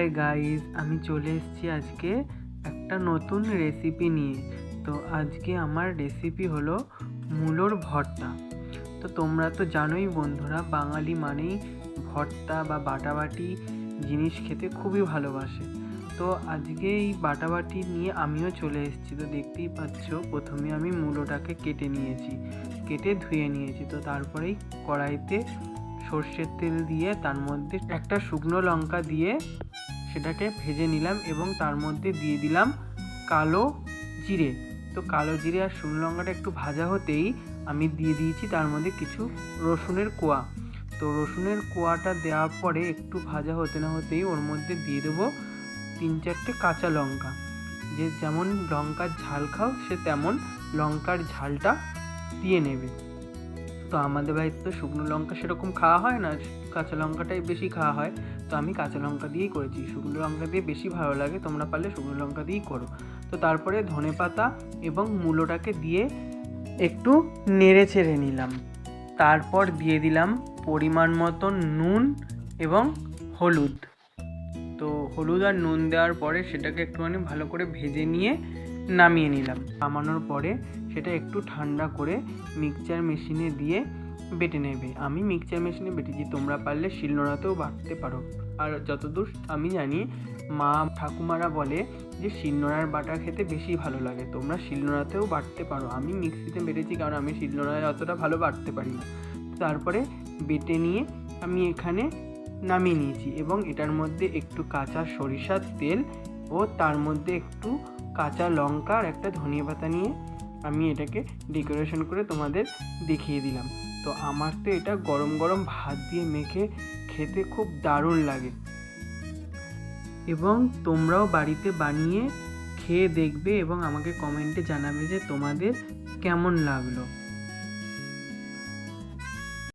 Hi guys, আমি চলে এসেছি আজকে একটা নতুন রেসিপি নিয়ে। তো আজকে আমার রেসিপি হলো মূলোর ভর্তা। তো তোমরা তো জানোই বন্ধুরা, বাঙালি মানেই ভর্তা বা বাটাবাটি জিনিস খেতে খুবই ভালোবাসে। তো আজকে এই বাটাবাটি নিয়ে আমিও চলে এসেছি। তো দেখতেই পাচ্ছ, প্রথমে আমি মূলোটাকে কেটে ধুয়ে নিয়েছি। তো তারপরেই কড়াইতে সর্ষের তেল দিয়ে তার মধ্যে একটা শুকনো লঙ্কা দিয়ে সেটাকে ভেজে নিলাম এবং তার মধ্যে দিয়ে দিলাম কালো জিরে। তো কালো জিরে আর শুকনো লঙ্কাটা একটু ভাজা হতেই আমি দিয়ে দিয়েছি তার মধ্যে কিছু রসুনের কোয়া। তো রসুনের কোয়াটা দেওয়ার পরে একটু ভাজা হতে না হতেই ওর মধ্যে দিয়ে দেবো 3-4টে কাঁচা লঙ্কা। যে যেমন লঙ্কার ঝাল খাও সে তেমন লঙ্কার ঝালটা দিয়ে নেবে। তো আমাদের বাড়িতে তো শুকনো লঙ্কা সেরকম খাওয়া হয় না, কাঁচা লঙ্কাটাই বেশি খাওয়া হয়। তো আমি কাঁচা লঙ্কা দিয়েই করেছি, শুকনো লঙ্কা দিয়ে বেশি ভালো লাগে, তোমরা পারলে শুকনো লঙ্কা দিয়েই করো। তো তারপরে ধনেপাতা এবং মূলোটাকে দিয়ে একটু নেড়ে ছেড়ে নিলাম। তারপর দিয়ে দিলাম পরিমাণ মতো নুন এবং হলুদ। তো হলুদ আর নুন দেওয়ার পরে সেটাকে একটুখানি ভালো করে ভেজে নিয়ে নামিয়ে নিলাম। নামানোর পরে সেটা একটু ঠান্ডা করে মিক্সচার মেশিনে দিয়ে বেটে নেবে। আমি মিক্সচার মেশিনে বেটেছি, তোমরা পারলে শিলনোড়াতেও বাটতে পারো। আর যতদূর আমি জানি, মা ঠাকুমারা বলে যে শিলনোড়ার বাটা খেতে বেশি ভালো লাগে, তোমরা শিলনোড়াতেও বাটতে পারো। আমি মিক্সিতে বেটেছি কারণ আমি শিলনোড়ায় অতটা ভালো বাটতে পারি না। তারপরে বেটে নিয়ে আমি এখানে নামিয়ে নিয়েছি এবং এটার মধ্যে একটু কাঁচা সরিষার তেল ও তার মধ্যে একটু কাঁচা লঙ্কা আর একটা ধনিয়া পাতা নিয়ে আমি এটাকে ডেকোরেশন করে তোমাদের দেখিয়ে দিলাম। তো আমার তো এটা গরম গরম ভাত দিয়ে মেখে খেতে খুব দারুণ লাগে এবং তোমরাও বাড়িতে বানিয়ে খেয়ে দেখবে এবং আমাকে কমেন্টে জানাবে যে তোমাদের কেমন লাগলো।